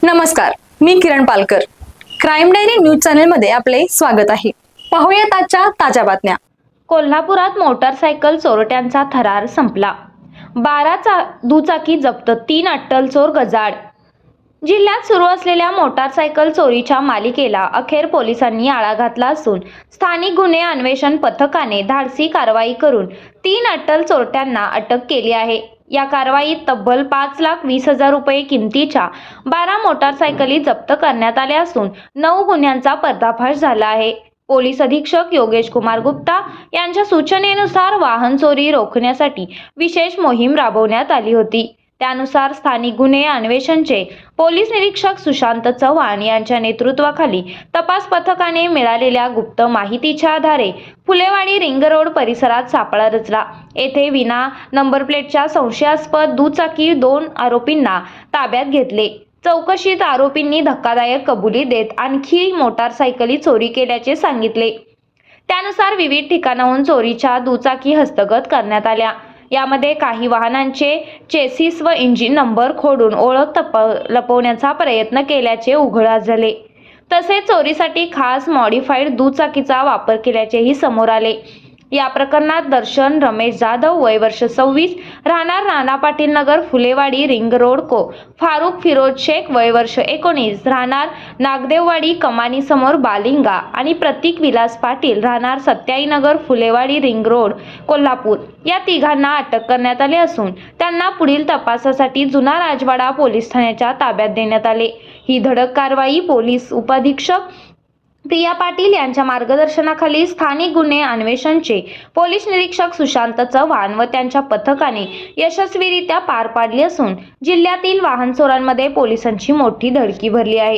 नमस्कार, मी Kiran Palkar. Crime diary news channel मध्ये आपले स्वागत आहे. पाहूयात आजच्या ताज्या बातम्या. कोल्हापुरात मोटारसायकल चोरट्यांचा थरार संपला. 12 दुचाकी जप्त, 3 अट्टल चोर गजाआड. जिल्ह्यात सुरू असलेल्या मोटारसायकल चोरीच्या मालिकेला अखेर पोलिसांनी आळा घातला असून स्थानिक गुन्हे अन्वेषण पथकाने धाडसी कारवाई करून 3 अट्टल चोरट्यांना अटक केली आहे. या कारवाईत तब्बल 5,20,000 रुपये किमतीच्या 12 मोटारसायकली जप्त करण्यात आल्या असून 9 गुन्ह्यांचा पर्दाफाश झाला आहे. पोलीस अधीक्षक योगेश कुमार गुप्ता यांच्या सूचनेनुसार वाहन चोरी रोखण्यासाठी विशेष मोहीम राबवण्यात आली होती. त्यानुसार स्थानिक गुन्हे अन्वेषणचे पोलीस निरीक्षक सुशांत चव्हाण यांच्या नेतृत्वाखाली तपास पथकाने मिळालेल्या गुप्त माहितीच्या आधारे फुलेवाडी रिंग रोड परिसरात सापळा रचला. येथे विना नंबर प्लेटच्या संशयास्पद दुचाकी 2 आरोपींना ताब्यात घेतले. चौकशीत आरोपींनी धक्कादायक कबुली देत आणखी मोटारसायकली चोरी केल्याचे सांगितले. त्यानुसार विविध ठिकाणाहून चोरीच्या दुचाकी हस्तगत करण्यात आल्या. यामध्ये काही वाहनांचे चेसिस व इंजिन नंबर खोडून ओळख लपवण्याचा प्रयत्न केल्याचे उघड झाले. तसेच चोरीसाठी खास मॉडिफाईड दुचाकीचा वापर केल्याचेही समोर आले. या प्रकरणात दर्शन रमेश जाधव वय वर्ष 26 राहणार नाना पाटील नगर फुलेवाडी रिंग रोड को, फारुख फिरोज शेख वय वर्ष 19 राहणार नागदेववाडी कमानी समोर बालिंगा आणि प्रतीक विलास पाटील राहणार सत्याई नगर फुलेवाडी रिंग रोड कोल्हापूर या तिघांना अटक करण्यात आले असून त्यांना पुढील तपासासाठी जुना राजवाडा पोलीस ठाण्याच्या ताब्यात देण्यात आले. ही धडक कारवाई पोलीस उपअधीक्षक प्रिया पाटील यांच्या मार्गदर्शनाखाली स्थानिक गुन्हे अन्वेषणचे पोलीस निरीक्षक सुशांत चव्हाण व त्यांच्या पथकाने यशस्वीरित्या पार पाडली असून जिल्ह्यातील वाहन चोरांमध्ये पोलिसांची मोठी धडकी भरली आहे.